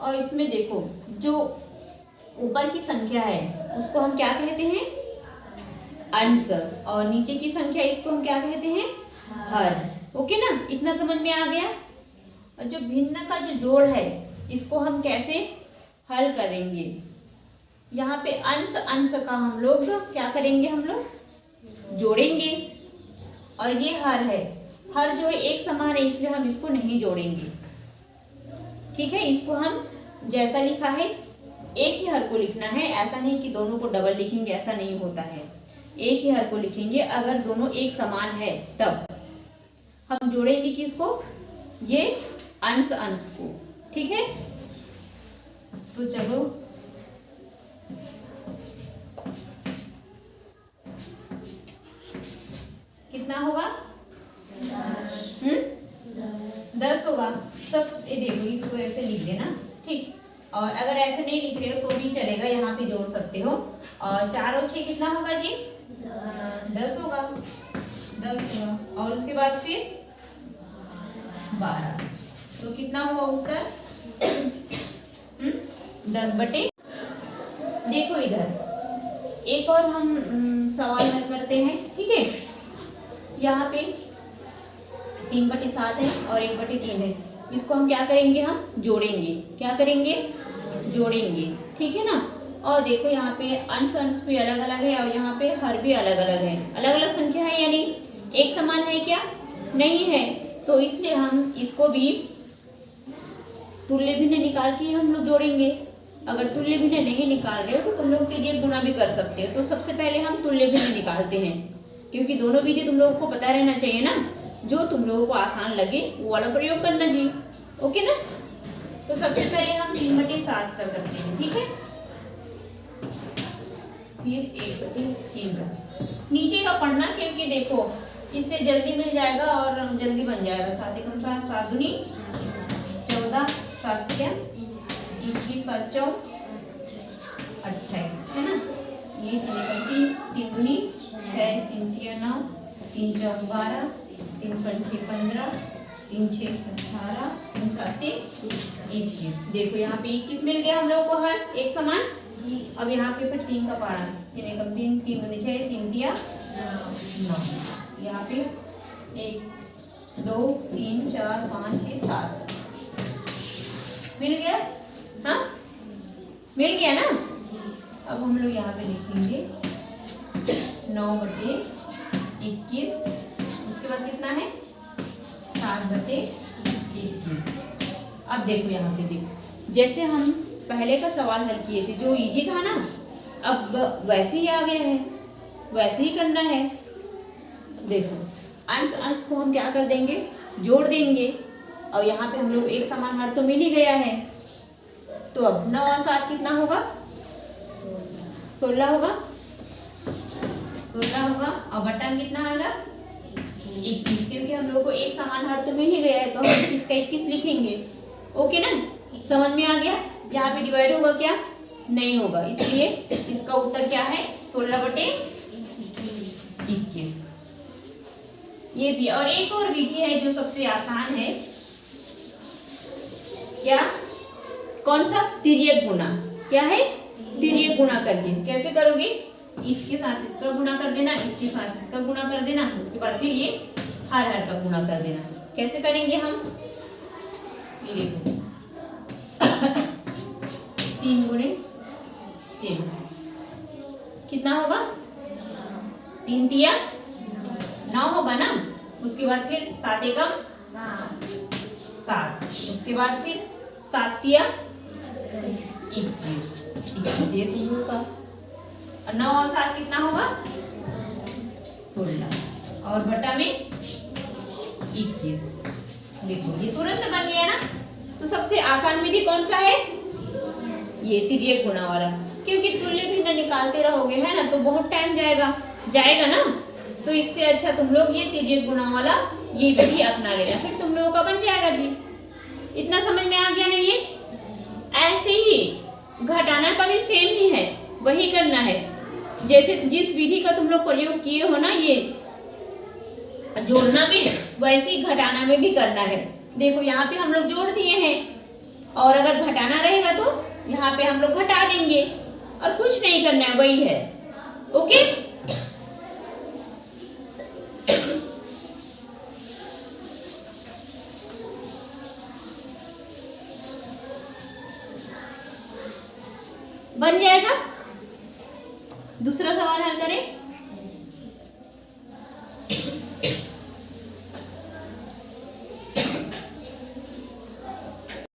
और इसमें देखो जो ऊपर की संख्या है उसको हम क्या कहते हैं, अंश, और नीचे की संख्या इसको हम क्या कहते हैं, हर। ओके ना, इतना समझ में आ गया। और जो भिन्न का जो जोड़ है इसको हम कैसे हल करेंगे, यहाँ पे अंश अंश का हम लोग क्या करेंगे, हम लोग जोड़ेंगे। और ये हर है, हर जो है एक समान है इसलिए हम इसको नहीं जोड़ेंगे। ठीक है, इसको हम जैसा लिखा है एक ही हर को लिखना है, ऐसा नहीं कि दोनों को डबल लिखेंगे, ऐसा नहीं होता है। एक ही हर को लिखेंगे, अगर दोनों एक समान है तब हम जोड़ेंगे किसको, ये अंश अंश को। ठीक है, तो चलो कितना होगा, 10 होगा। सब ये देखो, इसको ऐसे लिख देना। ठीक, और अगर ऐसे नहीं लिख रहे हो तो भी चलेगा, यहाँ पे जोड़ सकते हो। और 4 और 6 कितना होगा जी, 10 होगा, 10 होगा। और उसके बाद फिर 12, तो कितना हुआ उत्तर, 10/। देखो इधर एक और हम सवाल हल करते हैं। ठीक है, यहाँ पे 3/7 है और 1/3 है, इसको हम क्या करेंगे, हम जोड़ेंगे। क्या करेंगे, जोड़ेंगे। ठीक है ना। और देखो यहाँ पे अंश अंश भी अलग अलग है और यहाँ पे हर भी अलग अलग है, अलग अलग संख्या है, यानी एक समान है क्या, नहीं है। तो इसलिए हम इसको भी तुल्य भिन्न निकाल के हम लोग जोड़ेंगे। अगर तुल्य भिन्न नहीं निकाल रहे हो तो तुम लोग तिर्यक गुणा भी कर सकते हो। तो सबसे पहले हम तुल्य भिन्न निकालते हैं, क्योंकि दोनों विधि तुम लोगों को पता रहना चाहिए ना, जो तुम लोगों को आसान लगे वो वाला प्रयोग करना जी। ओके ना। तो सबसे पहले हम 3/7 कर करते हैं। ठीक है, फिर 1/3 का नीचे का पढ़ना, क्योंकि देखो इससे जल्दी मिल जाएगा और जल्दी बन जाएगा। 7 एकम 7, 7 दूनी 14, 7 तिया 21, 7 चौ 28, है ना। ये 3 दूनी 6, 3 तिया 9, 3 चौ 12, 3 पंचे 15, 3 6 18, 3 7 21। देखो यहाँ पे 21 मिल गया हम लोग को हर एक समान। अब यहाँ पे फिर 3 का पारा, 3 एकम 3, 3 दूनी 6, 3 तिया 9। यहाँ पे 1 2 3 4 5 6 7 मिल गया। हाँ, मिल गया ना। अब हम लोग यहाँ पे लिखेंगे 9/21, उसके बाद कितना है 7/21। अब देखो यहाँ पे देखो, जैसे हम पहले का सवाल हल किए थे जो इजी था ना, अब वैसे ही आ गया है, वैसे ही करना है। देखो अंश अंश को हम क्या कर देंगे, जोड़ देंगे। और यहाँ पे हम लोग एक समान हर तो मिल ही गया है। तो अब 9 और 7 कितना होगा, 16 होगा, 16 होगा। और बटा में कितना आएगा 21, क्योंकि हम लोग को एक समान हर तो मिल ही गया है, तो हम 21 का 21 लिखेंगे। ओके ना, समझ में आ गया। यहाँ पे डिवाइड होगा क्या, नहीं होगा, इसलिए इसका उत्तर क्या है 16/21। ये भी। और एक और विधि है जो सबसे आसान है, क्या, कौन सा, तिर्यक गुणा। क्या है, तिर्यक गुणा करके। कैसे करोगे, इसके साथ इसका गुणा कर देना, इसके साथ इसका गुणा कर देना, उसके बाद फिर ये हर हर का गुणा कर देना। कैसे करेंगे हम, ये देखो 3 × 3 कितना होगा, 3 तिया 9 होगा ना। उसके बाद फिर 7 एकम 7, उसके बाद फिर 7 तिया 21, ये तुम लोग का। और 9 और 7 कितना होगा 16, और बटा में 21। देखो ये तुरंत बन गया ना। तो सबसे आसान विधि कौन सा है, ये तिर्यक गुणा वाला, क्योंकि तुल्य भिन्न निकालते रहोगे है ना तो बहुत टाइम जाएगा ना। तो इससे अच्छा तुम लोग ये तिर्यक गुणा वाला ये विधि अपना लेना, फिर तुम लोगों का बन जाएगा जी। इतना समझ में आ गया ना। ये ऐसे ही घटाना का भी सेम ही है, वही करना है जैसे जिस विधि का तुम लोग प्रयोग किए हो ना, ये जोड़ना में, वैसे ही घटाना में भी करना है। देखो यहाँ पे हम लोग जोड़ दिए हैं और अगर घटाना रहेगा तो यहाँ पे हम लोग घटा देंगे और कुछ नहीं करना है, वही है। ओके, बन जाएगा। दूसरा सवाल हल करें।